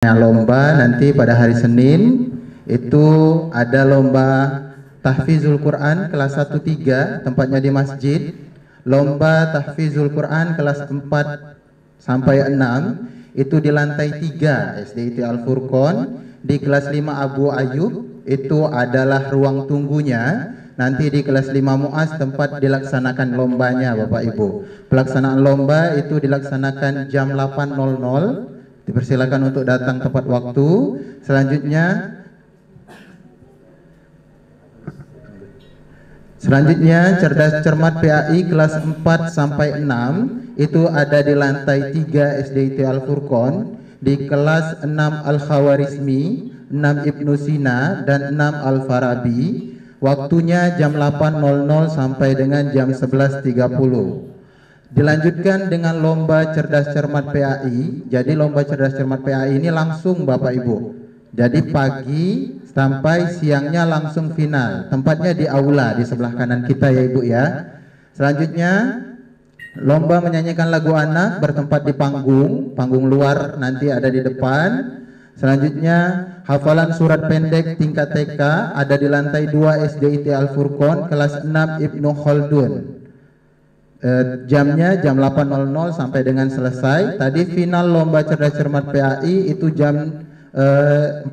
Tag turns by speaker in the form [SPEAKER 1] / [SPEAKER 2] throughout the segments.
[SPEAKER 1] Lomba nanti pada hari Senin itu ada lomba tahfizul Quran kelas 1-3, tempatnya di masjid. Lomba tahfizul Quran kelas 4 sampai 6 itu di lantai 3 SDIT Al Furqon. Di kelas 5 Abu Ayub itu adalah ruang tunggunya. Nanti di kelas 5 Muaz tempat dilaksanakan lombanya Bapak Ibu. Pelaksanaan lomba itu dilaksanakan jam 8.00. Dipersilakan untuk datang tepat waktu. Selanjutnya cerdas cermat PAI kelas 4 sampai 6 itu ada di lantai 3 SDIT Al Furqon. Di kelas 6 Al Khawarizmi, 6 Ibnu Sina dan 6 Al Farabi. Waktunya jam 8.00 sampai dengan jam 11.30. Dilanjutkan dengan lomba cerdas cermat PAI. Jadi lomba cerdas cermat PAI ini langsung Bapak Ibu. Jadi pagi sampai siangnya langsung final. Tempatnya di aula di sebelah kanan kita ya Ibu ya. Selanjutnya lomba menyanyikan lagu anak bertempat di panggung luar nanti ada di depan. Selanjutnya hafalan surat pendek tingkat TK ada di lantai 2 SDIT Al Furqon kelas 6 Ibnu Khaldun. Jamnya jam 8.00 sampai dengan selesai. Tadi final lomba cerdas cermat PAI itu jam 14.00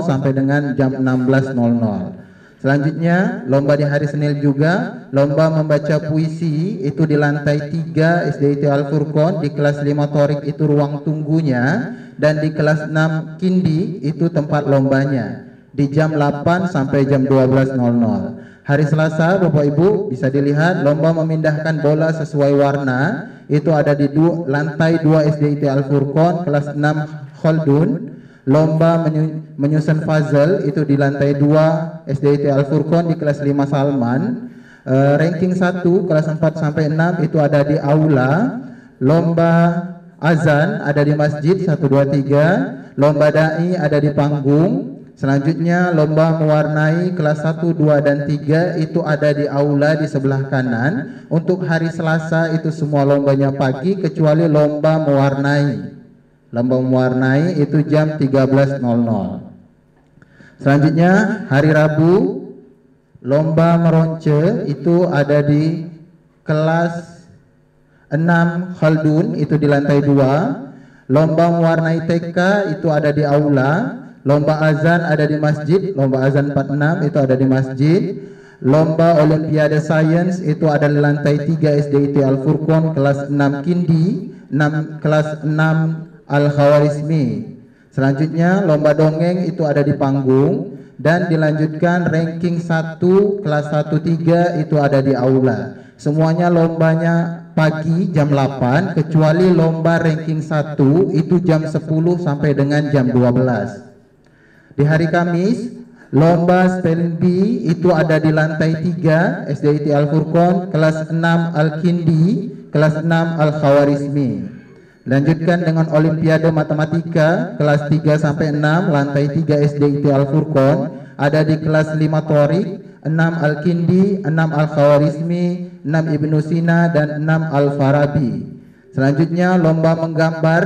[SPEAKER 1] sampai dengan jam 16.00. Selanjutnya lomba di hari Senin juga, lomba membaca puisi itu di lantai 3 SDIT Al Furqon. Di kelas 5 Torik itu ruang tunggunya, dan di kelas 6 Kindi itu tempat lombanya di jam 8 sampai jam 12.00. Hari Selasa Bapak Ibu bisa dilihat lomba memindahkan bola sesuai warna itu ada di lantai 2 SDIT Al Furqon kelas 6 Khaldun. Lomba menyusun puzzle itu di lantai 2 SDIT Al Furqon di kelas 5 Salman. Ranking 1 kelas 4 sampai 6 itu ada di aula. Lomba azan ada di masjid 1, 2, 3. Lomba dai ada di panggung. Selanjutnya lomba mewarnai kelas 1, 2, dan 3 itu ada di aula di sebelah kanan. Untuk hari Selasa itu semua lombanya pagi kecuali lomba mewarnai. Lomba mewarnai itu jam 13.00. Selanjutnya hari Rabu lomba meronce itu ada di kelas 6 Khaldun itu di lantai 2. Lomba mewarnai TK itu ada di aula. Lomba azan ada di masjid, lomba azan 46 itu ada di masjid. Lomba Olimpiade Sains itu ada di lantai 3 SDIT Al Furqon kelas 6 Kindi, kelas 6 Al Khawarizmi. Selanjutnya lomba dongeng itu ada di panggung, dan dilanjutkan ranking 1 kelas 1-3 itu ada di aula. Semuanya lombanya pagi jam 8 kecuali lomba ranking 1 itu jam 10 sampai dengan jam 12. Di hari Kamis, lomba spelling bee itu ada di lantai 3 SDIT Al Furqon kelas 6 Al Kindi, kelas 6 Al Khawarizmi. Lanjutkan dengan Olimpiade Matematika kelas 3 sampai 6 lantai 3 SDIT Al Furqon ada di kelas 5 Torik, 6 Al Kindi, 6 Al Khawarizmi, 6 Ibnu Sina dan 6 Al Farabi. Selanjutnya lomba menggambar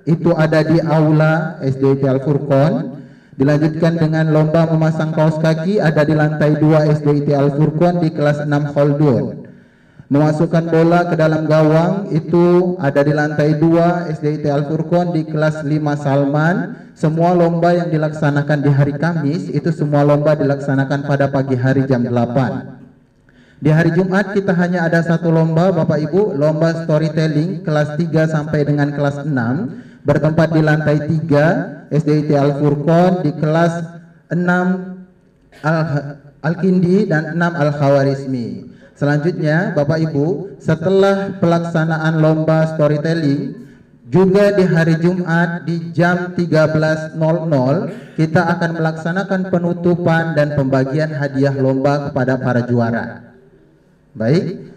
[SPEAKER 1] itu ada di aula SDIT Al Furqon. Dilanjutkan dengan lomba memasang kaos kaki ada di lantai 2 SDIT Al Furqon di kelas 6 Khaldun. Memasukkan bola ke dalam gawang itu ada di lantai 2 SDIT Al Furqon di kelas 5 Salman. Semua lomba yang dilaksanakan di hari Kamis itu semua lomba dilaksanakan pada pagi hari jam 8. Di hari Jumat kita hanya ada satu lomba Bapak Ibu, lomba storytelling kelas 3 sampai dengan kelas 6 bertempat di lantai 3 SDIT Al Furqon di kelas 6 Al Kindi dan 6 Al Khawarizmi. Selanjutnya Bapak Ibu, setelah pelaksanaan lomba storytelling juga di hari Jumat di jam 13.00 kita akan melaksanakan penutupan dan pembagian hadiah lomba kepada para juara. Baik.